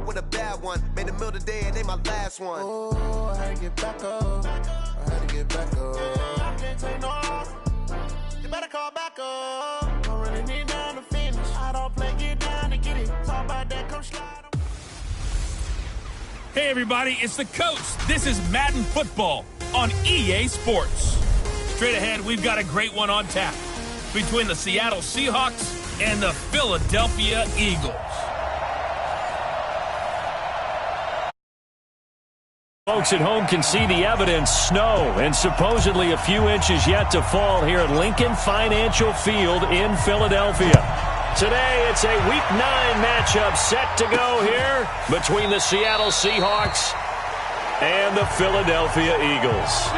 with a bad one. Made a meal today and ain't my last one. Oh, I had to get back up. I had to get back up. I can't take no loss. You better call back up. Don't really need down to finish. I don't play, get down to get it. Talk about that, come slide. Hey everybody, it's the coach. This is Madden Football on EA Sports. Straight ahead, we've got a great one on tap between the Seattle Seahawks and the Philadelphia Eagles. Folks at home can see the evidence, snow, and supposedly a few inches yet to fall here at Lincoln Financial Field in Philadelphia. Today, it's a Week 9 matchup set to go here between the Seattle Seahawks and the Philadelphia Eagles.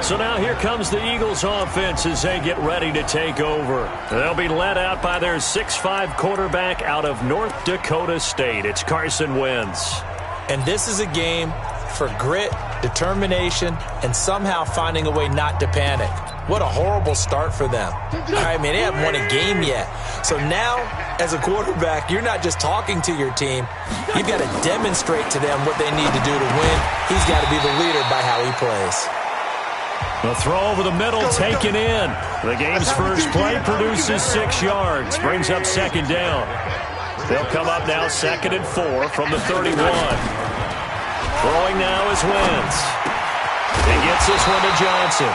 So now here comes the Eagles offense as they get ready to take over. They'll be led out by their 6'5" quarterback out of North Dakota State. It's Carson Wentz. And this is a game for grit, determination, and somehow finding a way not to panic. What a horrible start for them. I mean, they haven't won a game yet. So now, as a quarterback, you're not just talking to your team. You've got to demonstrate to them what they need to do to win. He's got to be the leader by how he plays. The throw over the middle taken in. The game's first play produces 6 yards. Brings up second down. They'll come up now 2nd and 4 from the 31. Throwing now is Wentz. He gets this one to Johnson.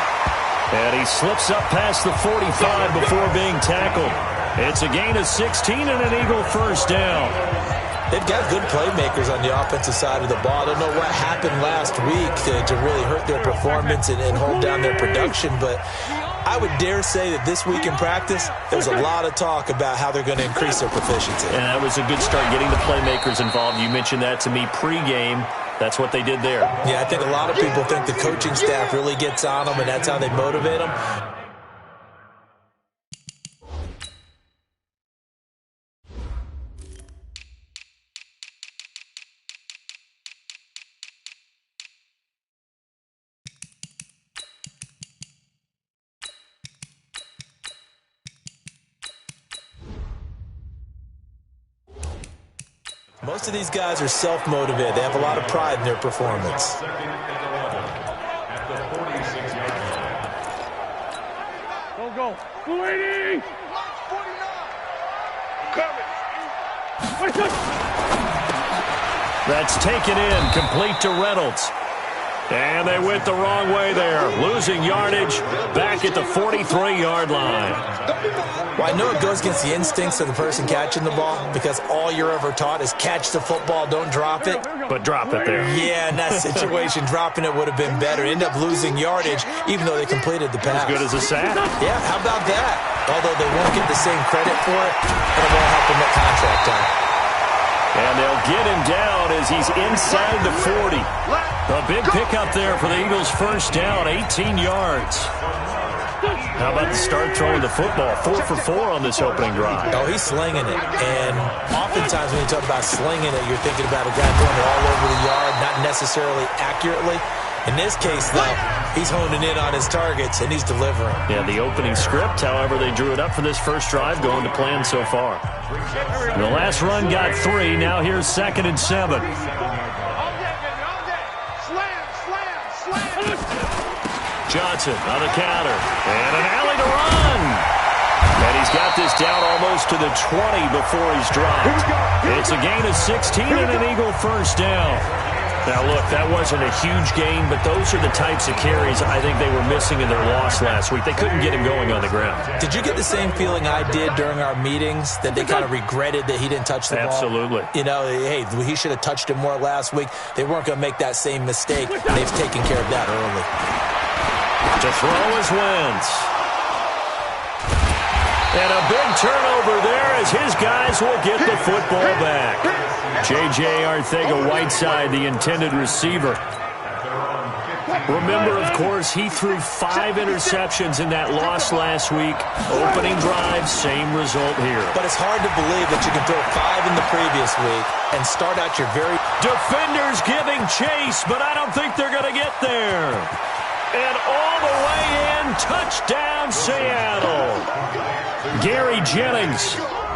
And he slips up past the 45 before being tackled. It's a gain of 16 and an Eagle first down. They've got good playmakers on the offensive side of the ball. I don't know what happened last week to really hurt their performance and hold down their production, but I would dare say that this week in practice, there's a lot of talk about how they're going to increase their proficiency. And that was a good start, getting the playmakers involved. You mentioned that to me pregame. That's what they did there. Yeah, I think a lot of people think the coaching staff really gets on them, and that's how they motivate them. Most of these guys are self-motivated. They have a lot of pride in their performance. Go. 280. 49. That's taken in, complete to Reynolds. And they went the wrong way there, losing yardage back at the 43-yard line. Well, I know it goes against the instincts of the person catching the ball because all you're ever taught is catch the football, don't drop it. But drop it there. Yeah, in that situation, dropping it would have been better. End up losing yardage even though they completed the pass. As good as a sack. Yeah, how about that? Although they won't get the same credit for it, but it won't help them at contract time. And they'll get him down as he's inside the 40. A big pickup there for the Eagles' first down, 18 yards. How about the start throwing the football? 4 for 4 on this opening drive. Oh, he's slinging it. And oftentimes when you talk about slinging it, you're thinking about a guy throwing it all over the yard, not necessarily accurately. In this case, though, he's honing in on his targets, and he's delivering. Yeah, the opening script, however, they drew it up for this first drive, going to plan so far. The last run got 3. Now here's 2nd and 7. Johnson on the counter. And an alley to run. And he's got this down almost to the 20 before he's dropped. It's a gain of 16 and an Eagle first down. Now, look, that wasn't a huge gain, but those are the types of carries I think they were missing in their loss last week. They couldn't get him going on the ground. Did you get the same feeling I did during our meetings, that they kind of regretted that he didn't touch the ball? Absolutely. You know, hey, he should have touched it more last week. They weren't going to make that same mistake. They've taken care of that early. To throw is Wentz. And a big turnover there as his guys will get the football back. J.J. Arcega-Whiteside, the intended receiver. Remember, of course, he threw 5 interceptions in that loss last week. Opening drive, same result here. But it's hard to believe that you can throw 5 in the previous week and start out your very... Defenders giving chase, but I don't think they're going to get there. And all the way in, touchdown Seattle. Gary Jennings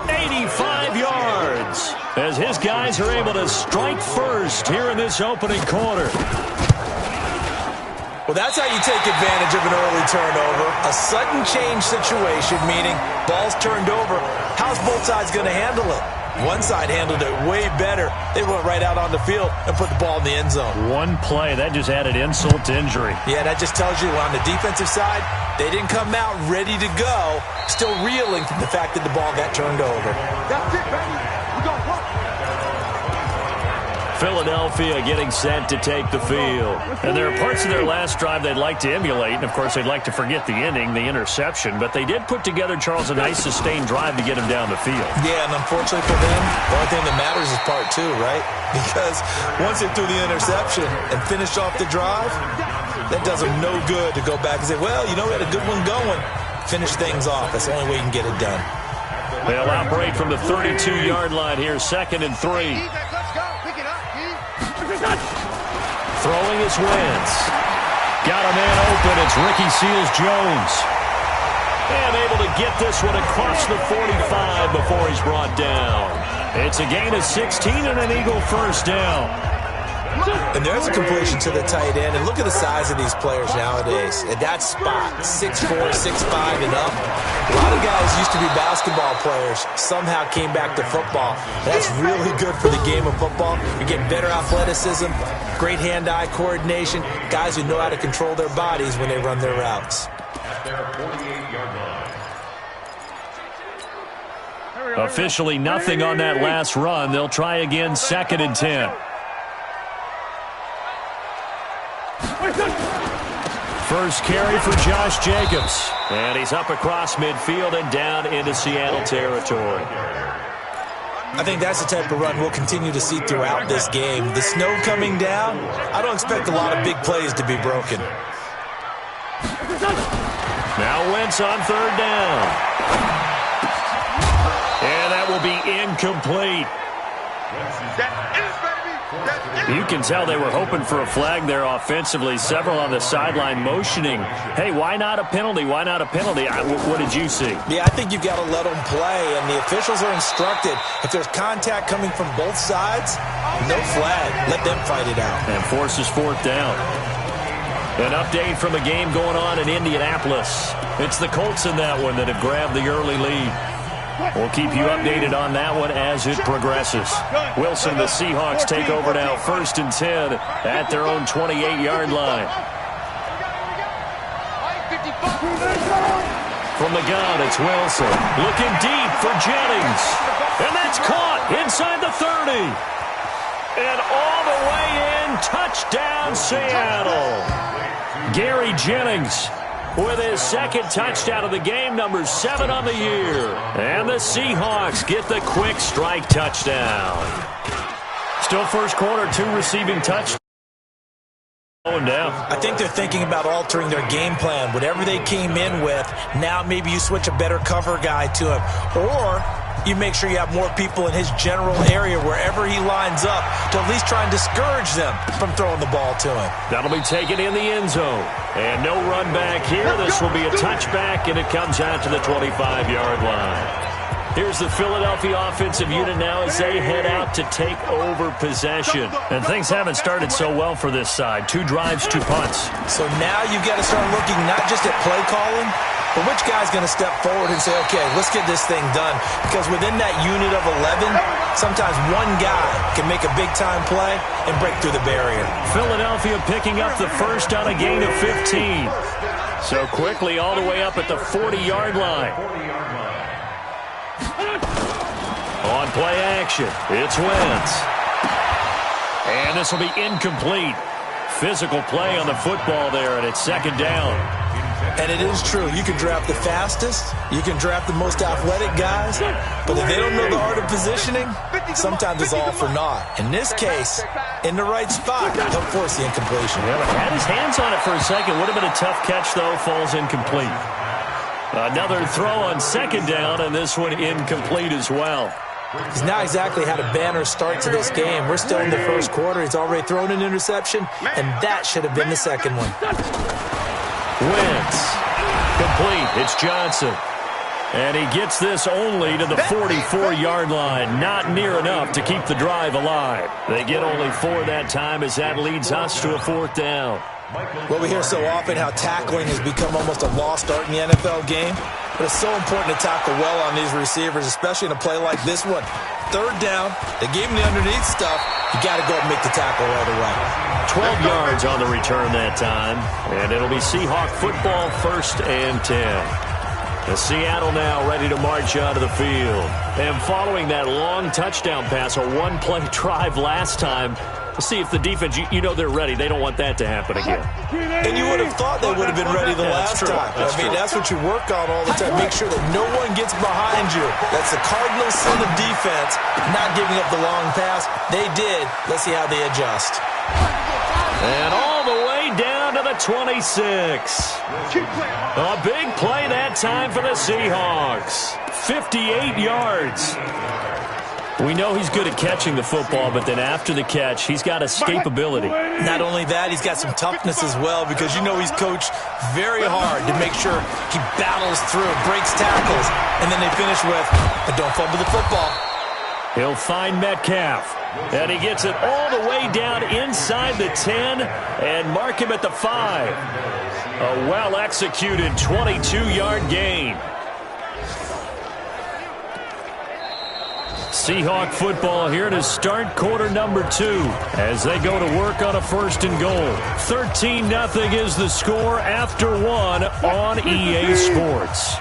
85 yards as his guys are able to strike first here in this opening quarter. Well, that's how you take advantage of an early turnover. A sudden change situation, meaning ball's turned over. How's both sides going to handle it? One side handled it way better. They went right out on the field and put the ball in the end zone. One play, that just added insult to injury. Yeah, that just tells you on the defensive side, they didn't come out ready to go, still reeling from the fact that the ball got turned over. That's it, baby. We're going to work. Philadelphia getting set to take the field. And there are parts of their last drive they'd like to emulate, and of course they'd like to forget the ending, the interception, but they did put together, Charles, a nice sustained drive to get him down the field. Yeah, and unfortunately for them, the only thing that matters is part two, right? Because once they threw the interception and finished off the drive, that does them no good to go back and say, well, you know, we had a good one going. Finish things off. That's the only way you can get it done. They'll operate from the 32-yard line here, 2nd and 3. Throwing is Wentz. Got a man open. It's Ricky Seals-Jones. And able to get this one across the 45 before he's brought down. It's a gain of 16 and an Eagle first down. And there's a completion to the tight end. And look at the size of these players nowadays. At that spot, 6'4", 6'5", and up. A lot of guys used to be basketball players. Somehow came back to football. That's really good for the game of football. You're getting better athleticism, great hand-eye coordination, guys who know how to control their bodies when they run their routes. Officially nothing on that last run. They'll try again, 2nd and 10. First carry for Josh Jacobs. And he's up across midfield and down into Seattle territory. I think that's the type of run we'll continue to see throughout this game. The snow coming down, I don't expect a lot of big plays to be broken. Now Wentz on 3rd down. And that will be incomplete. You can tell they were hoping for a flag there offensively. Several on the sideline motioning, hey, why not a penalty? Why not a penalty? What did you see? Yeah, I think you've got to let them play, and the officials are instructed. If there's contact coming from both sides, no flag. Let them fight it out. And forces 4th down. An update from a game going on in Indianapolis. It's the Colts in that one that have grabbed the early lead. We'll keep you updated on that one as it progresses. Wilson, the Seahawks take over now, 1st and 10 at their own 28-yard line. From the gun, it's Wilson. Looking deep for Jennings. And that's caught inside the 30. And all the way in, touchdown Seattle. Gary Jennings with his 2nd touchdown of the game, number 7 on the year. And the Seahawks get the quick strike touchdown. Still first quarter, 2 receiving touchdowns. Going down. I think they're thinking about altering their game plan. Whatever they came in with, now maybe you switch a better cover guy to him. Or you make sure you have more people in his general area wherever he lines up to at least try and discourage them from throwing the ball to him. That'll be taken in the end zone. And no run back here. This will be a touchback, and it comes out to the 25-yard line. Here's the Philadelphia offensive unit now as they head out to take over possession. And things haven't started so well for this side. 2 drives, 2 punts. So now you've got to start looking not just at play calling, but which guy's going to step forward and say, okay, let's get this thing done. Because within that unit of 11, sometimes one guy can make a big-time play and break through the barrier. Philadelphia picking up the first on a gain of 15. So quickly all the way up at the 40-yard line. On play action, it's Wentz. And this will be incomplete. Physical play on the football there, and it's 2nd down. And it is true. You can draft the fastest. You can draft the most athletic guys. But if they don't know the art of positioning, sometimes it's all for naught. In this case, in the right spot, he'll force the incompletion. Yeah, had his hands on it for a second. Would have been a tough catch, though. Falls incomplete. Another throw on 2nd down, and this one incomplete as well. He's not exactly had a banner start to this game. We're still in the first quarter. He's already thrown an interception, and that should have been the 2nd one. Wentz. Complete. It's Johnson. And he gets this only to the 44-yard line. Not near enough to keep the drive alive. They get only 4 that time as that leads us to a 4th down. Well, we hear so often how tackling has become almost a lost art in the NFL game. But it's so important to tackle well on these receivers, especially in a play like this one. 3rd down, they gave him the underneath stuff. You got to go and make the tackle right away. 12 yards on the return that time. And it'll be Seahawk football, 1st and 10. The Seattle now ready to march out of the field. And following that long touchdown pass, a one-play drive last time, let's see if the defense, you know they're ready. They don't want that to happen again. And you would have thought they would have been ready the last time. That's what you work on all the time. Make sure that no one gets behind you. That's the cardinal sin of defense, not giving up the long pass. They did. Let's see how they adjust. And all the way down to the 26. A big play that time for the Seahawks. 58 yards. We know he's good at catching the football, but then after the catch, he's got escapability. Not only that, he's got some toughness as well, because you know he's coached very hard to make sure he battles through, breaks tackles, and then they finish with, don't fumble the football. He'll find Metcalf, and he gets it all the way down inside the 10 and mark him at the 5. A well-executed 22-yard gain. Seahawk football here to start quarter number 2 as they go to work on a 1st and goal. 13-0 is the score after 1 on EA Sports.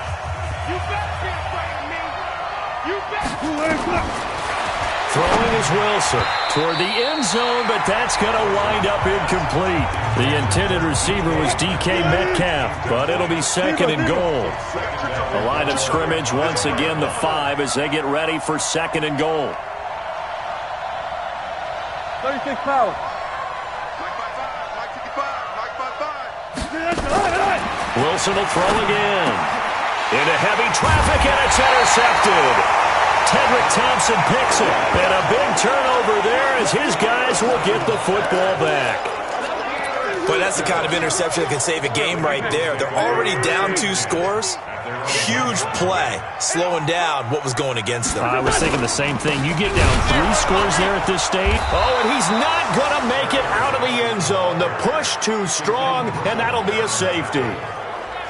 Throwing is Wilson toward the end zone, but that's going to wind up incomplete. The intended receiver was DK Metcalf, but it'll be 2nd and goal. The line of scrimmage, once again, the 5 as they get ready for 2nd and goal. 36 power. Wilson will throw again. Into heavy traffic, and it's intercepted. Tedrick Thompson picks it, and a big turnover there as his guys will get the football back. But that's the kind of interception that can save a game right there. They're already down 2 scores. Huge play, slowing down what was going against them. I was thinking the same thing. You get down 3 scores there at this stage. Oh, and he's not going to make it out of the end zone. The push too strong, and that'll be a safety.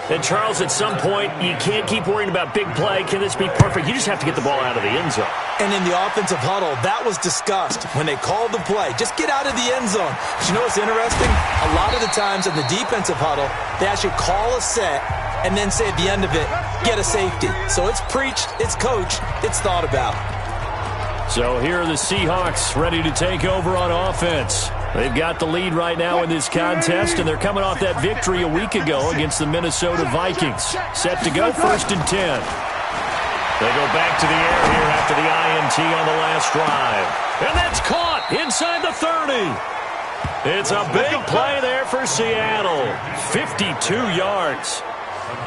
And, Charles, at some point, you can't keep worrying about big play. Can this be perfect? You just have to get the ball out of the end zone. And in the offensive huddle, that was discussed when they called the play. Just get out of the end zone. But you know what's interesting? A lot of the times in the defensive huddle, they actually call a set and then say at the end of it, get a safety. So it's preached, it's coached, it's thought about. So here are the Seahawks ready to take over on offense. They've got the lead right now in this contest, and they're coming off that victory a week ago against the Minnesota Vikings. Set to go 1st and 10. They go back to the air here after the INT on the last drive. And that's caught inside the 30. It's a big play there for Seattle. 52 yards.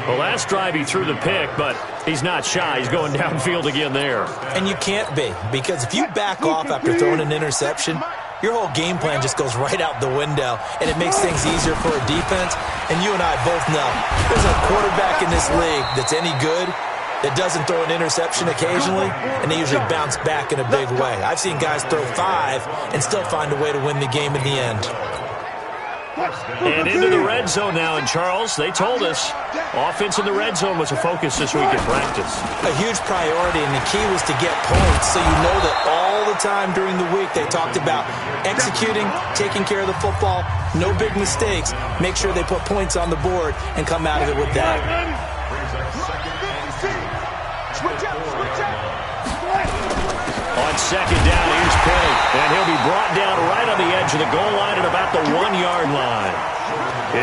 The last drive he threw the pick, but he's not shy. He's going downfield again there. And you can't be, because if you back off after throwing an interception, your whole game plan just goes right out the window, and it makes things easier for a defense. And you and I both know there's a quarterback in this league that's any good that doesn't throw an interception occasionally, and they usually bounce back in a big way. I've seen guys throw 5 and still find a way to win the game in the end. And into the red zone now, and Charles, they told us offense in the red zone was a focus this week in practice. A huge priority, and the key was to get points, so you know that all the time during the week they talked about executing, taking care of the football, no big mistakes, make sure they put points on the board and come out of it with that. On 2nd down, here's Penny, and he'll be brought down right on the edge of the goal line at about the 1-yard line.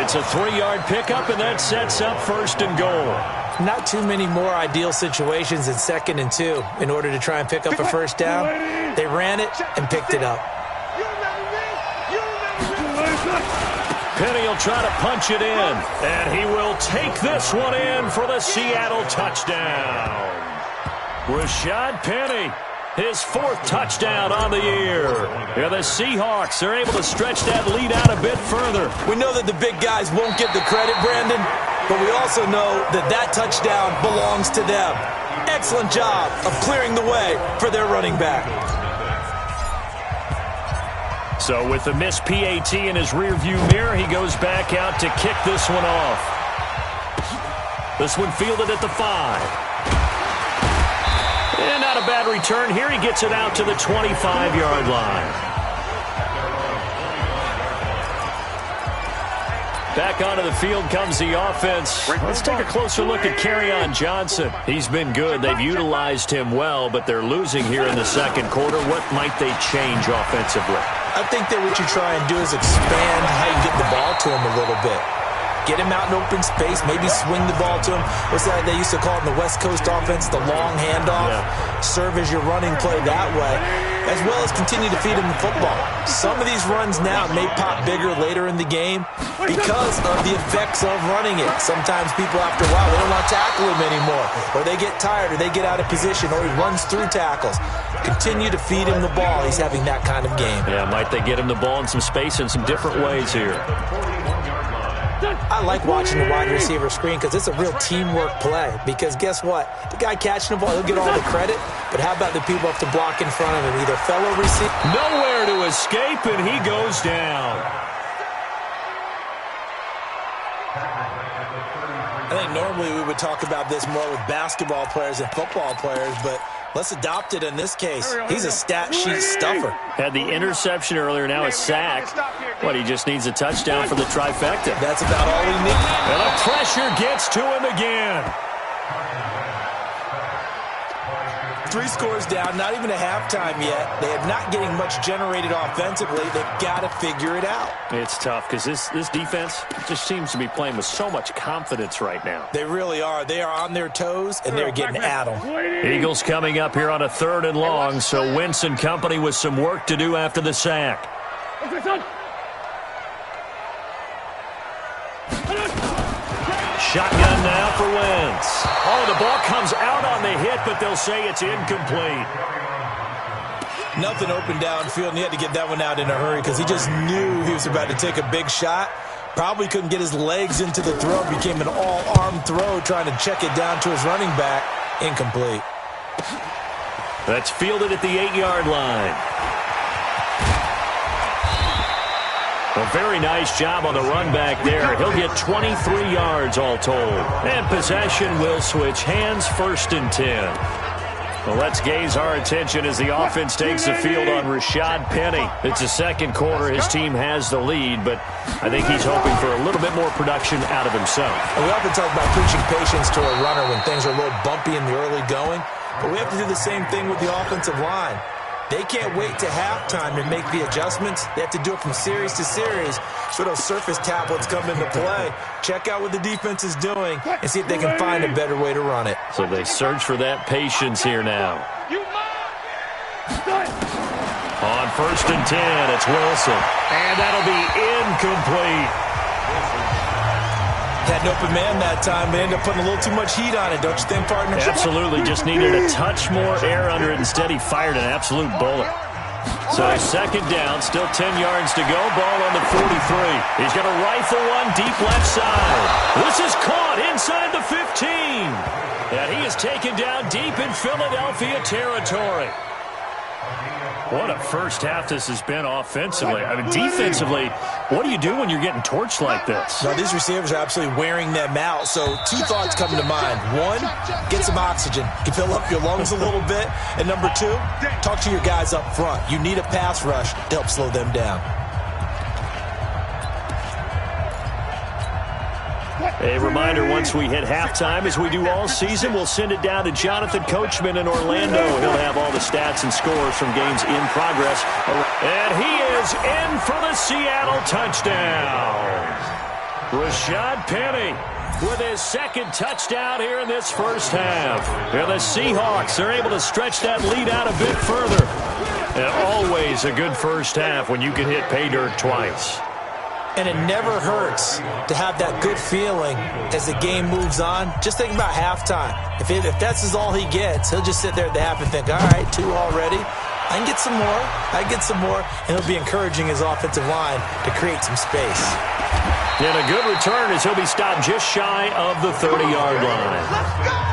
It's a 3-yard pickup, and that sets up 1st and goal. Not too many more ideal situations in 2nd and 2 in order to try and pick up a 1st down. They ran it and picked it up. Penny will try to punch it in, and he will take this one in for the Seattle touchdown. Rashad Penny, his 4th touchdown on the year. Yeah, the Seahawks are able to stretch that lead out a bit further. We know that the big guys won't get the credit, Brandon, but we also know that that touchdown belongs to them. Excellent job of clearing the way for their running back. So with the missed PAT in his rearview mirror, he goes back out to kick this one off. This one fielded at the 5. And not a bad return here. He gets it out to the 25-yard line. Back onto the field comes the offense. Let's take a closer look at Kerryon Johnson. He's been good. They've utilized him well, but they're losing here in the second quarter. What might they change offensively? I think that what you try and do is expand how you get the ball to him a little bit. Get him out in open space, maybe swing the ball to him. What's that they used to call it in the West Coast offense, the long handoff? Yeah. Serve as your running play that way, as well as continue to feed him the football. Some of these runs now may pop bigger later in the game because of the effects of running it. Sometimes people, after a while, they don't want to tackle him anymore, or they get tired, or they get out of position, or he runs through tackles. Continue to feed him the ball. He's having that kind of game. Yeah, might they get him the ball in some space in some different ways here? I like watching the wide receiver screen because it's a real teamwork play. Because guess what? The guy catching the ball, he'll get all the credit. But how about the people have to block in front of him? Either fellow receiver. Nowhere to escape, and he goes down. I think normally we would talk about this more with basketball players and football players, but let's adopt it in this case. He's a stat sheet stuffer. Had the interception earlier, now a sack. What, he just needs a touchdown for the trifecta. That's about all he needs. And the pressure gets to him again. 3 scores down, not even a halftime yet. They are not getting much generated offensively. They've got to figure it out. It's tough because this defense just seems to be playing with so much confidence right now. They really are. They are on their toes, and they're getting at them. Eagles coming up here on a 3rd and long, so Wentz and company with some work to do after the sack. Shotgun now for Wentz. Oh, the ball comes out on the hit, but they'll say it's incomplete. Nothing open downfield, and he had to get that one out in a hurry because he just knew he was about to take a big shot. Probably couldn't get his legs into the throw. Became an all-arm throw trying to check it down to his running back. Incomplete. That's fielded at the 8-yard line. A very nice job on the run back there. He'll get 23 yards all told. And possession will switch hands, 1st and 10. Well, let's gaze our attention as the offense takes the field on Rashad Penny. It's the second quarter. His team has the lead, but I think he's hoping for a little bit more production out of himself. And we often talk about preaching patience to a runner when things are a little bumpy in the early going, but we have to do the same thing with the offensive line. They can't wait to halftime to make the adjustments. They have to do it from series to series. So those surface tablets come into play. Check out what the defense is doing and see if they can find a better way to run it. So they search for that patience here now. On 1st and 10, it's Wilson. And that'll be incomplete. Had an open man that time, but ended up putting a little too much heat on it, don't you think, partner? Absolutely. Just needed a touch more air under it. Instead, he fired an absolute bullet. So 2nd down, still 10 yards to go. Ball on the 43. He's going to rifle one deep left side. This is caught inside the 15. And he is taken down deep in Philadelphia territory. What a first half this has been offensively. I mean, defensively, what do you do when you're getting torched like this? Now, these receivers are absolutely wearing them out. So 2 thoughts come to mind. 1, get some oxygen. You fill up your lungs a little bit. And number 2, talk to your guys up front. You need a pass rush to help slow them down. A reminder, once we hit halftime, as we do all season, we'll send it down to Jonathan Coachman in Orlando. He'll have all the stats and scores from games in progress. And he is in for the Seattle touchdown. Rashad Penny with his 2nd touchdown here in this first half. And the Seahawks are able to stretch that lead out a bit further. And always a good first half when you can hit pay dirt twice. And it never hurts to have that good feeling as the game moves on. Just think about halftime. If that's all he gets, he'll just sit there at the half and think, all right, 2 already. I can get some more. And it'll be encouraging his offensive line to create some space. And a good return as he'll be stopped just shy of the 30-yard line. Let's go!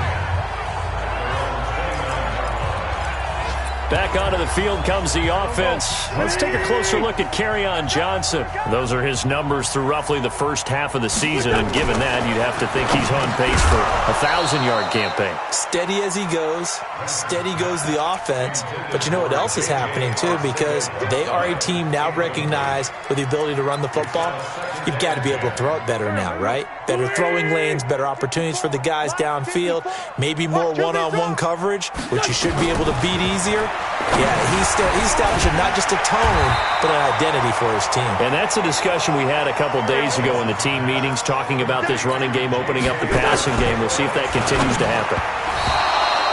Back onto the field comes the offense. Let's take a closer look at Kerryon Johnson. Those are his numbers through roughly the first half of the season, and given that, you'd have to think he's on pace for a 1,000-yard campaign. Steady as he goes. Steady goes the offense. But you know what else is happening, too? Because they are a team now recognized with the ability to run the football. You've got to be able to throw it better now, right? Better throwing lanes, better opportunities for the guys downfield, maybe more one-on-one coverage, which you should be able to beat easier. Yeah, he's establishing not just a tone, but an identity for his team. And that's a discussion we had a couple days ago in the team meetings, talking about this running game, opening up the passing game. We'll see if that continues to happen.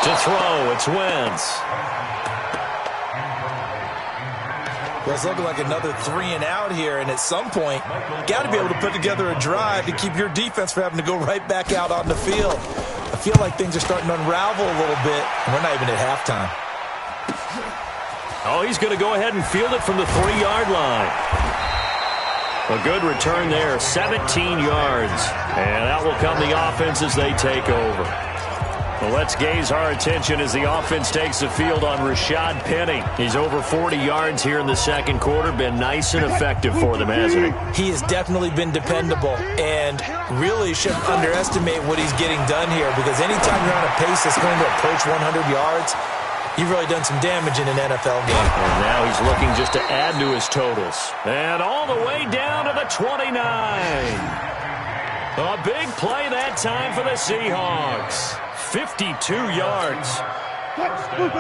To throw, it's Wentz. Well, it's looking like another 3 and out here, and at some point, got to be able to put together a drive to keep your defense from having to go right back out on the field. I feel like things are starting to unravel a little bit, and we're not even at halftime. Oh, he's going to go ahead and field it from the 3-yard line. A good return there, 17 yards. And out will come the offense as they take over. Well, let's gaze our attention as the offense takes the field on Rashad Penny. He's over 40 yards here in the second quarter. Been nice and effective for them, hasn't he? He has definitely been dependable, and really shouldn't underestimate what he's getting done here, because anytime you're on a pace that's going to approach 100 yards, you've really done some damage in an NFL game. And now he's looking just to add to his totals. And all the way down to the 29. A big play that time for the Seahawks. 52 yards.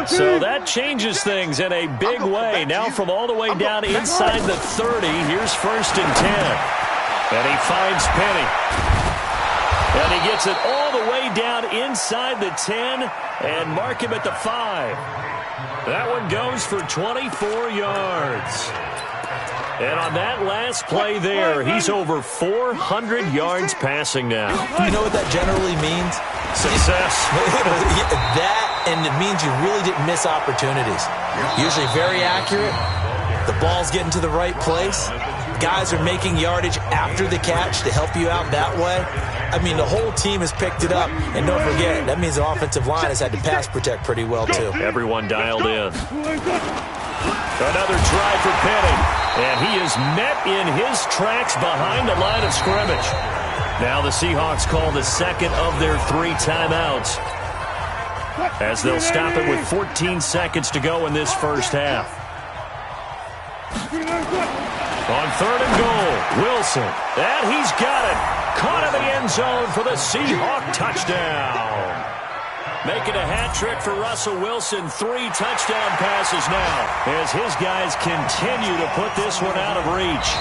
So that changes things in a big way. Now from all the way down inside the 30, here's 1st and 10. And he finds Penny. And he gets it all the way down inside the 10 and mark him at the 5. That one goes for 24 yards. And on that last play there, he's over 400 yards passing now. You know what that generally means? Success. That, and it means you really didn't miss opportunities. Usually very accurate. The ball's getting to the right place. Guys are making yardage after the catch to help you out that way. I mean, the whole team has picked it up. And don't forget, that means the offensive line has had to pass protect pretty well, too. Everyone dialed in. Another try for Penny. And he is met in his tracks behind the line of scrimmage. Now the Seahawks call the second of their 3 timeouts, as they'll stop it with 14 seconds to go in this first half. On 3rd and goal, Wilson. And he's got it. Caught in the end zone for the Seahawk touchdown. Making a hat trick for Russell Wilson. 3 touchdown passes now, as his guys continue to put this one out of reach.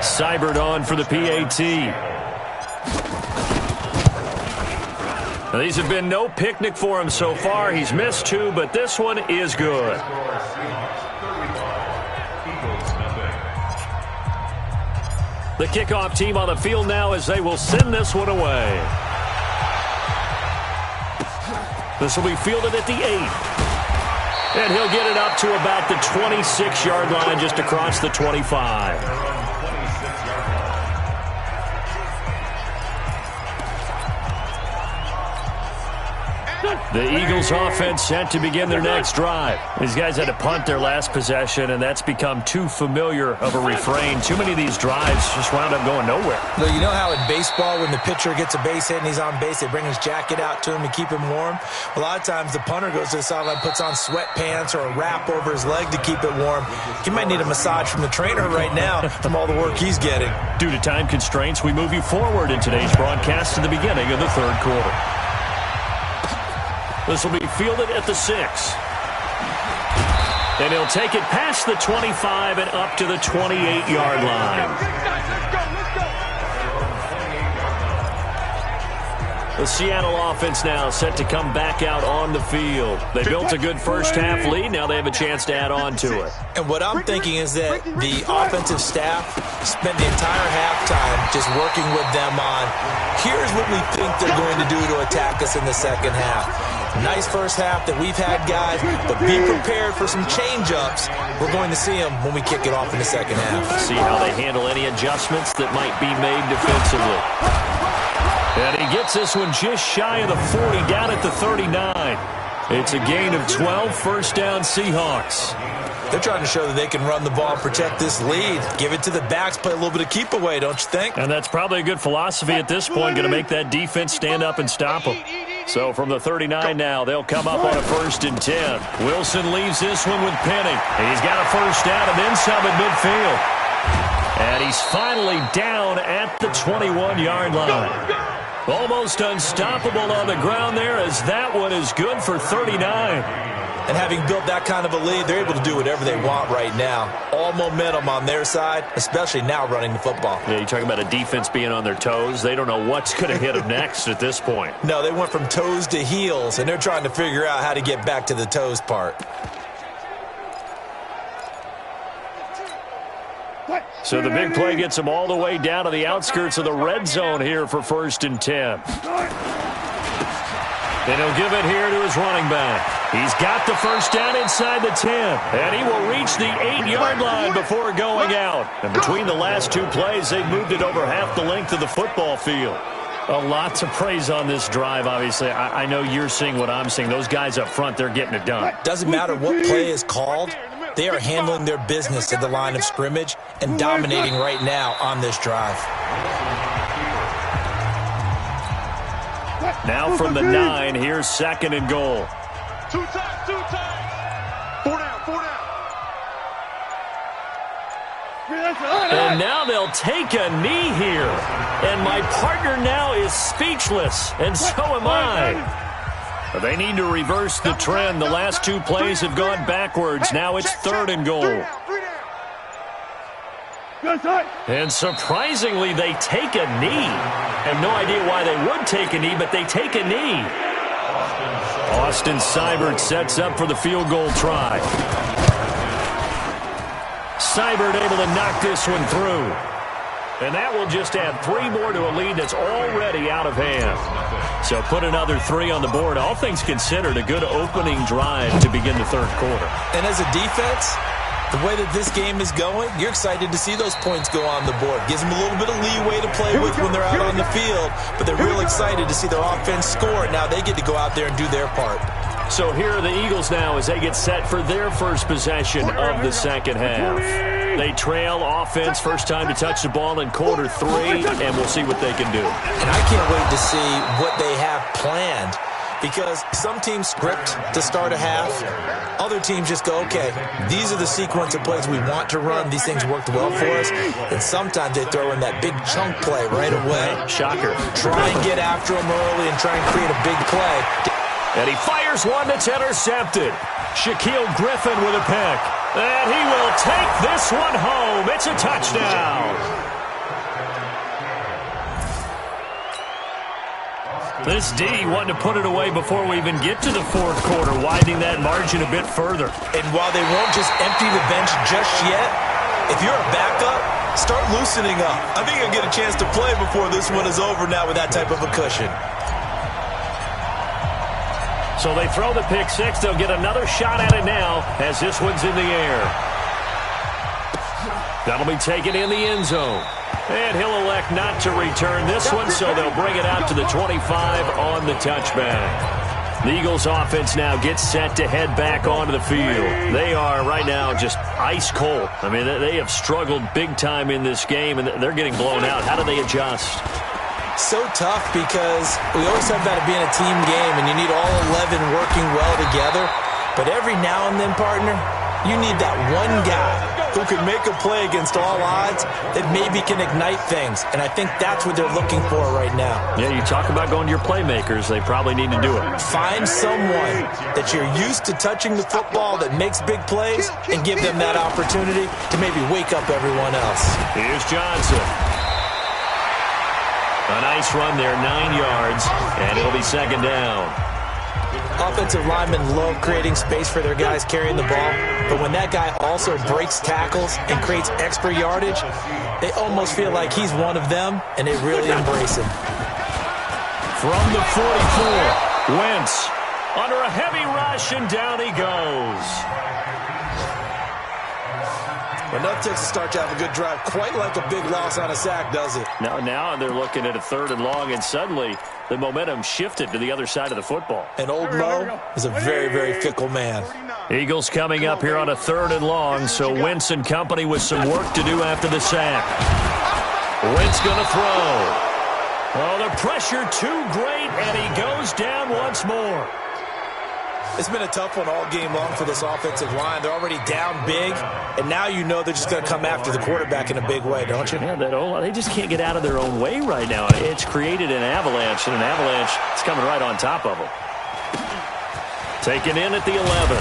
Seibert on for the PAT. Now, these have been no picnic for him so far. He's missed 2, but this one is good. The kickoff team on the field now as they will send this one away. This will be fielded at the 8. And he'll get it up to about the 26-yard line, just across the 25. The Eagles offense set to begin their next drive. These guys had to punt their last possession, and that's become too familiar of a refrain. Too many of these drives just wound up going nowhere. Well, you know how in baseball, when the pitcher gets a base hit and he's on base, they bring his jacket out to him to keep him warm? A lot of times the punter goes to the sideline, puts on sweatpants or a wrap over his leg to keep it warm. He might need a massage from the trainer right now from all the work he's getting. Due to time constraints, we move you forward in today's broadcast to the beginning of the 3rd quarter. This will be fielded at the 6. And he'll take it past the 25 and up to the 28-yard line. The Seattle offense now set to come back out on the field. They built a good first-half lead. Now they have a chance to add on to it. And what I'm thinking is that the offensive staff spent the entire halftime just working with them on, here's what we think they're going to do to attack us in the second half. Nice first half that we've had, guys, but be prepared for some change-ups. We're going to see them when we kick it off in the second half. See how they handle any adjustments that might be made defensively. And he gets this one just shy of the 40, down at the 39. It's a gain of 12, first down Seahawks. They're trying to show that they can run the ball and protect this lead. Give it to the backs, play a little bit of keep away, don't you think? And that's probably a good philosophy at this point, going to make that defense stand up and stop them. So from the 39 now, they'll come up on a 1st and 10. Wilson leaves this one with Penny. He's got a first down and then some at midfield. And he's finally down at the 21-yard line. Almost unstoppable on the ground there, as that one is good for 39. And having built that kind of a lead, they're able to do whatever they want right now. All momentum on their side, especially now running the football. Yeah, you're talking about a defense being on their toes. They don't know what's going to hit them next at this point. No, they went from toes to heels, and they're trying to figure out how to get back to the toes part. So the big play gets them all the way down to the outskirts of the red zone here for 1st and 10. And he'll give it here to his running back. He's got the first down inside the 10. And he will reach the 8-yard line before going out. And between the last two plays, they've moved it over half the length of the football field. A lot to praise on this drive, obviously. I know you're seeing what I'm seeing. Those guys up front, they're getting it done. Doesn't matter what play is called. They are handling their business at the line of scrimmage and dominating right now on this drive. Now from the 9, here's 2nd and goal. 2 times. 4 down. And now they'll take a knee here. And my partner now is speechless, and so am I. But they need to reverse the trend. The last two plays have gone backwards. Now it's 3rd and goal. And surprisingly, they take a knee. I have no idea why they would take a knee, but they take a knee. Austin Seibert sets up for the field goal try. Seibert able to knock this one through. And that will just add 3 more to a lead that's already out of hand. So put another 3 on the board. All things considered, a good opening drive to begin the 3rd quarter. And as a defense, the way that this game is going, you're excited to see those points go on the board. Gives them a little bit of leeway to play with when they're out on the field, but they're real excited to see their offense score. Now they get to go out there and do their part. So here are the Eagles now as they get set for their first possession of the second half. They trail offense, first time to touch the ball in quarter 3, and we'll see what they can do. And I can't wait to see what they have planned. Because some teams script to start a half. Other teams just go, okay, these are the sequence of plays we want to run. These things worked well for us. And sometimes they throw in that big chunk play right away. Shocker. Try and get after them early and try and create a big play. And he fires one that's intercepted. Shaquille Griffin with a pick. And he will take this one home. It's a touchdown. This D wanted to put it away before we even get to the 4th quarter, widening that margin a bit further. And while they won't just empty the bench just yet, if you're a backup, start loosening up. I think you'll get a chance to play before this one is over now with that type of a cushion. So they throw the pick 6. They'll get another shot at it now as this one's in the air. That'll be taken in the end zone. And he'll elect not to return this one, so they'll bring it out to the 25 on the touchback. The Eagles offense now gets set to head back onto the field. They are right now just ice cold. I mean, they have struggled big time in this game, and they're getting blown out. How do they adjust? So tough because we always talk about it being a team game, and you need all 11 working well together. But every now and then, partner, you need that one guy who can make a play against all odds that maybe can ignite things. And I think that's what they're looking for right now. Yeah, you talk about going to your playmakers. They probably need to do it. Find someone that you're used to touching the football that makes big plays and give them that opportunity to maybe wake up everyone else. Here's Johnson. A nice run there, 9 yards, and it'll be second down. Offensive linemen love creating space for their guys carrying the ball, but when that guy also breaks tackles and creates extra yardage, they almost feel like he's one of them, and they really embrace him. From the 44, Wentz under a heavy rush, and down he goes. Enough takes to start to have a good drive, quite like a big loss on a sack, does it? Now they're looking at a 3rd and long, and suddenly the momentum shifted to the other side of the football. And old Mo is a very, very fickle man. Eagles coming up here on a 3rd and long, so Wentz and company with some work to do after the sack. Wentz going to throw. Oh, the pressure too great, and he goes down once more. It's been a tough one all game long for this offensive line. They're already down big, and now you know they're just going to come after the quarterback in a big way, don't you? Yeah, they just can't get out of their own way right now. It's created an avalanche, and an avalanche is coming right on top of them. Taken in at the 11.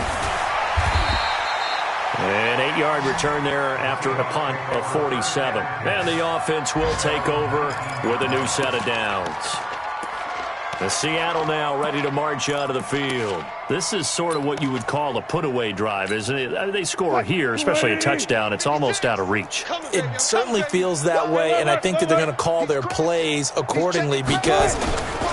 An 8-yard return there after a punt of 47. And the offense will take over with a new set of downs. The Seattle now ready to march out of the field. This is sort of what you would call a put-away drive, isn't it? They score here, especially a touchdown. It's almost out of reach. It certainly feels that way, and I think that they're going to call their plays accordingly, because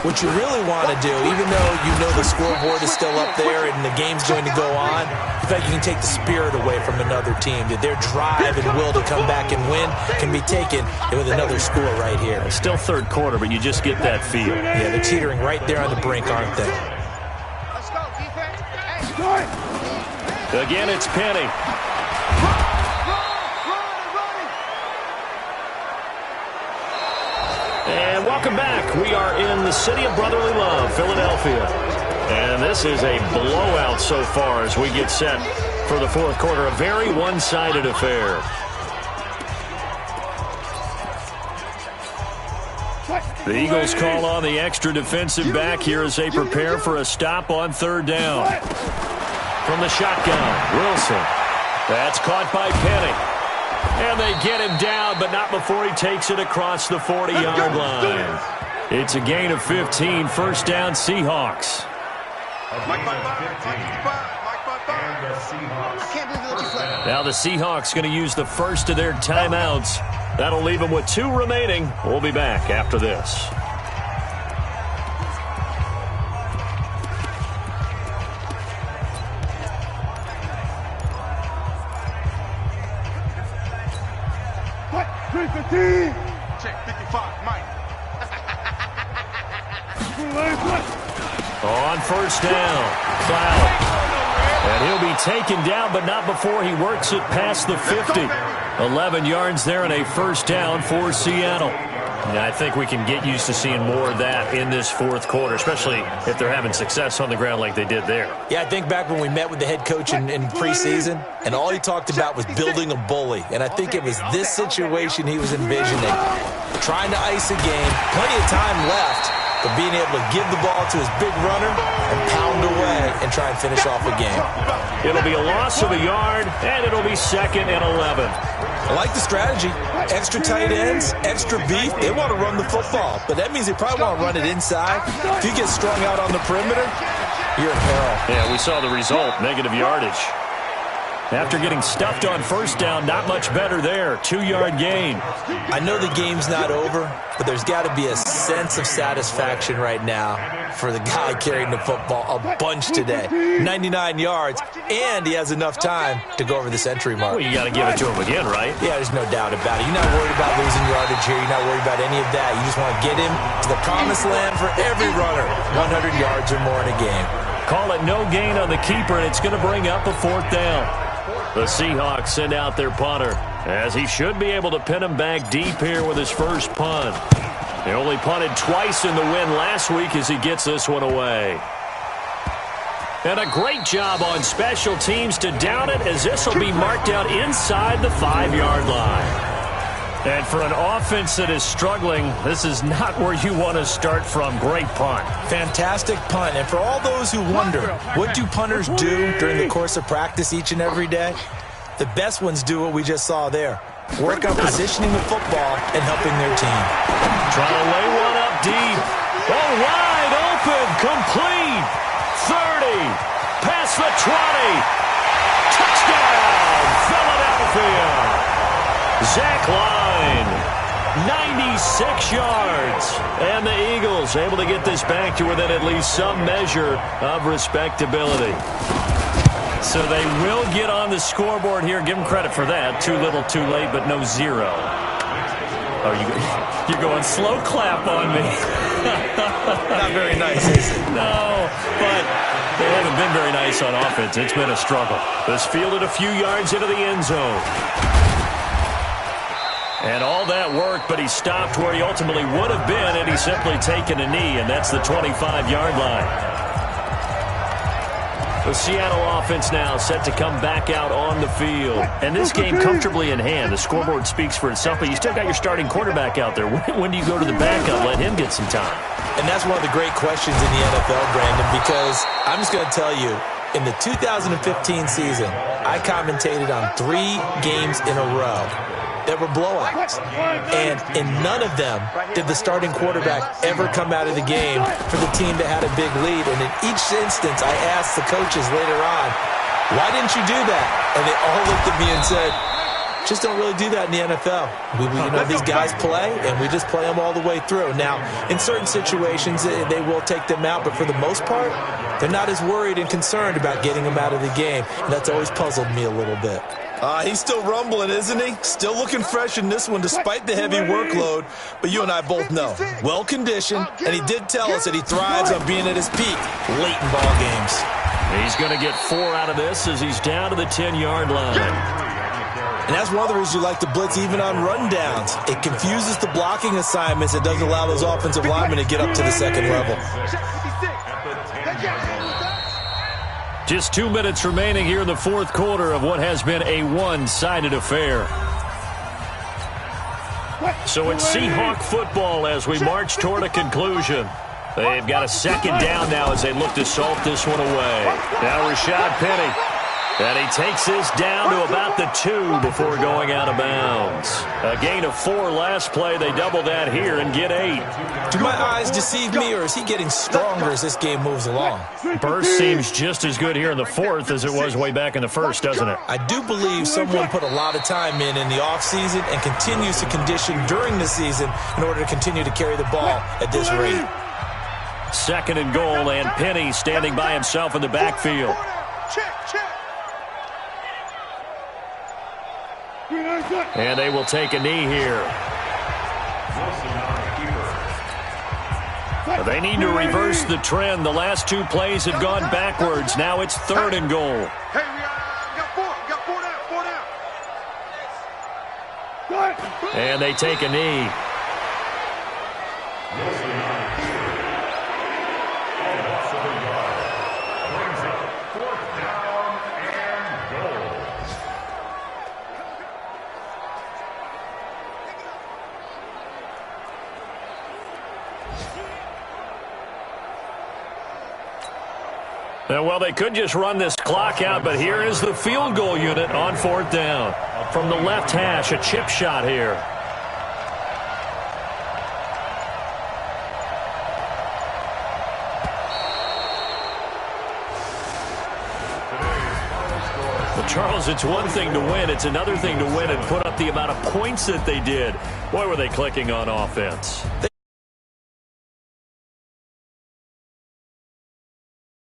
what you really want to do, even though you know the scoreboard is still up there and the game's going to go on, in fact, you can take the spirit away from another team, that their drive and will to come back and win can be taken with another score right here. It's still 3rd quarter, but you just get that feel. Yeah, they're teetering right there on the brink, aren't they? Let's go, defense. Hey, Again, it's Penny. And welcome back. We are in the city of brotherly love, Philadelphia. And this is a blowout so far as we get set for the 4th quarter. A very one-sided affair. The Eagles call on the extra defensive back here as they prepare for a stop on 3rd down. From the shotgun, Wilson. That's caught by Penny. And they get him down, but not before he takes it across the 40-yard line. It's a gain of 15, 1st down, Seahawks. Now the Seahawks going to use the first of their timeouts. That'll leave them with 2 remaining. We'll be back after this. check 55, Mike. On 1st down, Cloud. And he'll be taken down, but not before he works it past the 50. 11 yards there and a 1st down for Seattle. And I think we can get used to seeing more of that in this 4th quarter, especially if they're having success on the ground like they did there. Yeah, I think back when we met with the head coach in preseason, and all he talked about was building a bully. And I think it was this situation he was envisioning. Trying to ice a game, plenty of time left, but being able to give the ball to his big runner and pound away and try and finish off a game. It'll be a loss of a yard, and it'll be 2nd and 11. I like the strategy. Extra tight ends, extra beef. They want to run the football, but that means they probably want to run it inside. If you get strung out on the perimeter, you're in peril. Yeah, we saw the result, negative yardage. After getting stuffed on 1st down, not much better there. 2-yard gain. I know the game's not over, but there's got to be a sense of satisfaction right now for the guy carrying the football a bunch today. 99 yards, and he has enough time to go over the century mark. Well, you got to give it to him again, right? Yeah, there's no doubt about it. You're not worried about losing yardage here. You're not worried about any of that. You just want to get him to the promised land for every runner. 100 yards or more in a game. Call it no gain on the keeper, and it's going to bring up a 4th down. The Seahawks send out their punter, as he should be able to pin him back deep here with his first punt. He only punted twice in the win last week as he gets this one away. And a great job on special teams to down it, as this will be marked out inside the 5-yard line. And for an offense that is struggling, this is not where you want to start from. Great punt. Fantastic punt. And for all those who wonder, what do punters do during the course of practice each and every day? The best ones do what we just saw there. Work on positioning the football and helping their team. Try to lay one deep. Oh, wide open, complete. 30, past the 20. Touchdown, Philadelphia. Zach Line, 96 yards. And the Eagles able to get this back to within at least some measure of respectability. So they will get on the scoreboard here. Give them credit for that. Too little, too late, but no zero. Oh, you're going slow clap on me. Not very nice, is it? No, but they haven't been very nice on offense. It's been a struggle. This fielded a few yards into the end zone. And all that worked, but he stopped where he ultimately would have been, and he's simply taken a knee, and that's the 25-yard line. The Seattle offense now set to come back out on the field. And this game comfortably in hand. The scoreboard speaks for itself, but you still got your starting quarterback out there. When do you go to the backup? Let him get some time. And that's one of the great questions in the NFL, Brandon, because I'm just going to tell you, in the 2015 season, I commentated on 3 games in a row that were blowouts. And in none of them did the starting quarterback ever come out of the game for the team that had a big lead. And in each instance, I asked the coaches later on, why didn't you do that? And they all looked at me and said, just don't really do that in the NFL. These guys play, and we just play them all the way through. Now, in certain situations, they will take them out, but for the most part, they're not as worried and concerned about getting them out of the game. And that's always puzzled me a little bit. He's still rumbling, isn't he? Still looking fresh in this one despite the heavy workload. But you and I both know, well-conditioned, and he did tell us that he thrives on being at his peak late in ball games. He's going to get 4 out of this as he's down to the 10-yard line. And that's one of the reasons you like to blitz even on rundowns. It confuses the blocking assignments. It doesn't allow those offensive linemen to get up to the second level. Just 2 minutes remaining here in the fourth quarter of what has been a one-sided affair. So it's Seahawk football as we march toward a conclusion. They've got a second down now as they look to salt this one away. Now Rashad Penny. And he takes this down to about the 2 before going out of bounds. A gain of 4 last play. They double that here and get 8. Do my eyes deceive me, or is he getting stronger as this game moves along? Burst seems just as good here in the fourth as it was way back in the first, doesn't it? I do believe someone put a lot of time in the offseason and continues to condition during the season in order to continue to carry the ball at this rate. Second and goal, and Penny standing by himself in the backfield. And they will take a knee here. They need to reverse the trend. The last 2 plays have gone backwards. Now it's 3rd and goal. Hey, we got 4 down. And they take a knee. Well, they could just run this clock out, but here is the field goal unit on 4th down. From the left hash, a chip shot here. Well, Charles, it's one thing to win. It's another thing to win and put up the amount of points that they did. Boy, were they clicking on offense.